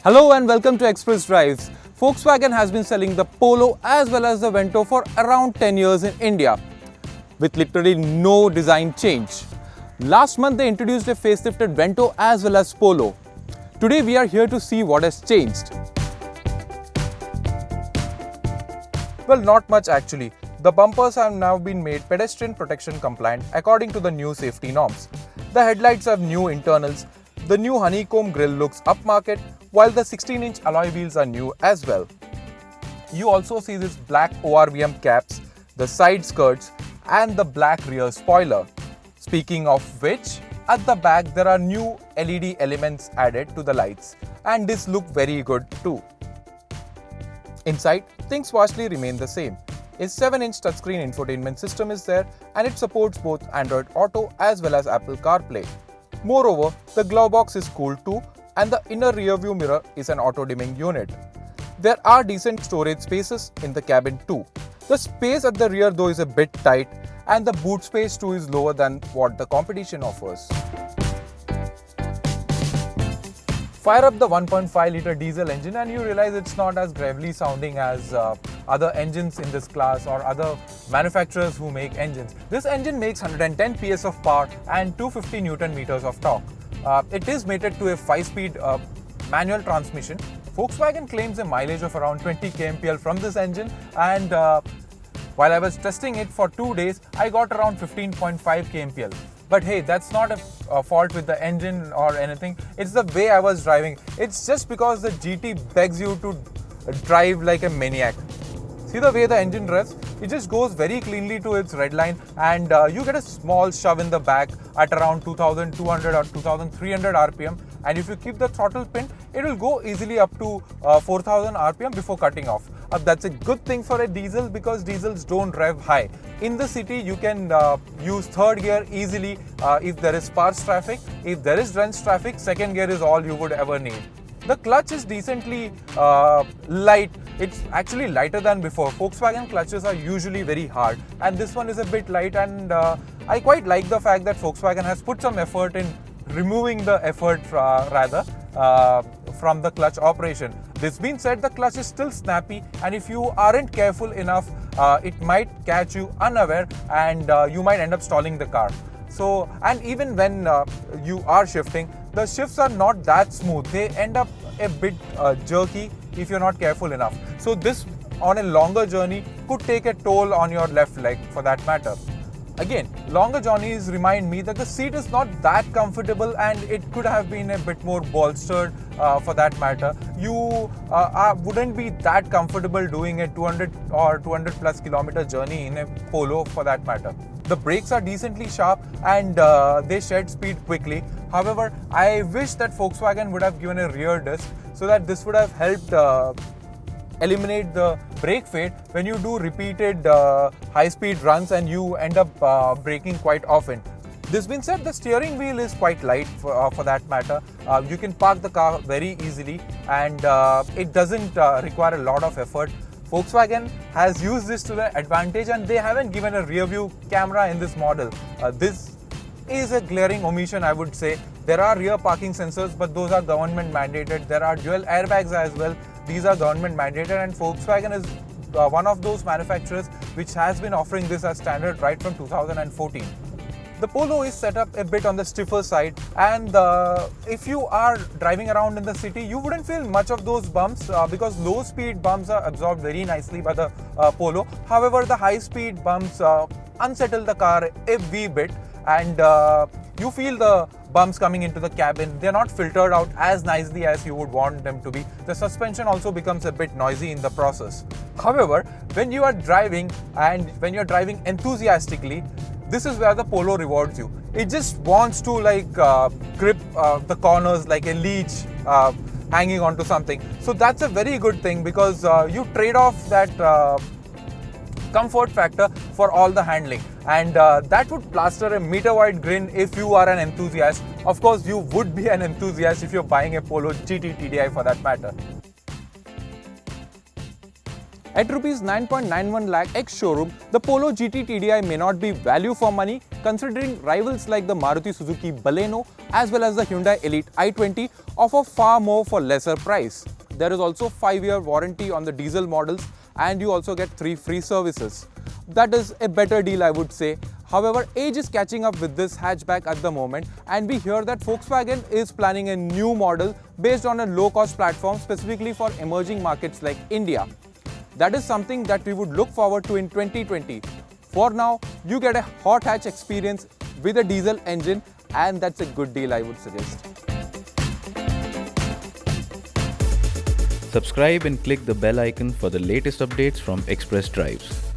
Hello and welcome to Express Drives. Volkswagen has been selling the Polo as well as the Vento for around 10 years in India, with literally no design change. Last month they introduced a facelifted Vento as well as Polo. Today we are here to see what has changed. Well, not much actually. The bumpers have now been made pedestrian protection compliant according to the new safety norms. The headlights have new internals. The new honeycomb grille looks upmarket, while the 16-inch alloy wheels are new as well. You also see these black ORVM caps, the side skirts and the black rear spoiler. Speaking of which, at the back there are new LED elements added to the lights, and this look very good too. Inside, things vastly remain the same. A 7-inch touchscreen infotainment system is there, and it supports both Android Auto as well as Apple CarPlay. Moreover, the glove box is cool too, and the inner rear view mirror is an auto-dimming unit. There are decent storage spaces in the cabin too. The space at the rear though is a bit tight, and the boot space too is lower than what the competition offers. Fire up the 1.5-litre diesel engine and you realize it's not as gravelly sounding as other engines in this class or other manufacturers who make engines. This engine makes 110 PS of power and 250 Newton meters of torque. It is mated to a 5-speed manual transmission. Volkswagen claims a mileage of around 20 kmpl from this engine, and while I was testing it for 2 days, I got around 15.5 kmpl. But hey, that's not a fault with the engine or anything. It's the way I was driving. It's just because the GT begs you to drive like a maniac. See the way the engine revs? It just goes very cleanly to its red line, and you get a small shove in the back at around 2200 or 2300 RPM. And if you keep the throttle pinned, it will go easily up to 4000 RPM before cutting off. That's a good thing for a diesel because diesels don't rev high. In the city, you can use third gear easily if there is sparse traffic. If there is dense traffic, second gear is all you would ever need. The clutch is decently light. It's actually lighter than before. Volkswagen clutches are usually very hard, and this one is a bit light, and I quite like the fact that Volkswagen has put some effort in removing the effort from the clutch operation. This being said, the clutch is still snappy, and if you aren't careful enough, it might catch you unaware and you might end up stalling the car. So, and even when you are shifting, the shifts are not that smooth. They end up a bit jerky if you're not careful enough. So this on a longer journey could take a toll on your left leg for that matter. Again, longer journeys remind me that the seat is not that comfortable and it could have been a bit more bolstered for that matter. You wouldn't be that comfortable doing a 200 or 200 plus kilometer journey in a Polo for that matter. The brakes are decently sharp and they shed speed quickly. However, I wish that Volkswagen would have given a rear disc so that this would have helped eliminate the brake fade when you do repeated high-speed runs and you end up braking quite often. This being said, the steering wheel is quite light for that matter. You can park the car very easily, and it doesn't require a lot of effort. Volkswagen has used this to their advantage, and they haven't given a rear view camera in this model. This is a glaring omission, I would say. There are rear parking sensors, but those are government mandated. There are dual airbags as well. These are government mandated, and Volkswagen is one of those manufacturers which has been offering this as standard right from 2014. The Polo is set up a bit on the stiffer side, and if you are driving around in the city, you wouldn't feel much of those bumps because low speed bumps are absorbed very nicely by the Polo. However, the high speed bumps unsettle the car a wee bit, and you feel the bumps coming into the cabin. They're not filtered out as nicely as you would want them to be. The suspension also becomes a bit noisy in the process. However, when you are driving and when you're driving enthusiastically, this is where the Polo rewards you. It just wants to grip the corners like a leech hanging onto something. So that's a very good thing because you trade off that comfort factor for all the handling, and that would plaster a meter-wide grin if you are an enthusiast. Of course, you would be an enthusiast if you're buying a Polo GT TDI for that matter. At Rs 9.91 lakh ex-showroom, the Polo GT TDI may not be value for money considering rivals like the Maruti Suzuki Baleno as well as the Hyundai Elite i20 offer far more for lesser price. There is also 5-year warranty on the diesel models and you also get 3 free services. That is a better deal, I would say. However, age is catching up with this hatchback at the moment, and we hear that Volkswagen is planning a new model based on a low-cost platform specifically for emerging markets like India. That is something that we would look forward to in 2020. For now, you get a hot hatch experience with a diesel engine, and that's a good deal, I would suggest. Subscribe and click the bell icon for the latest updates from Express Drives.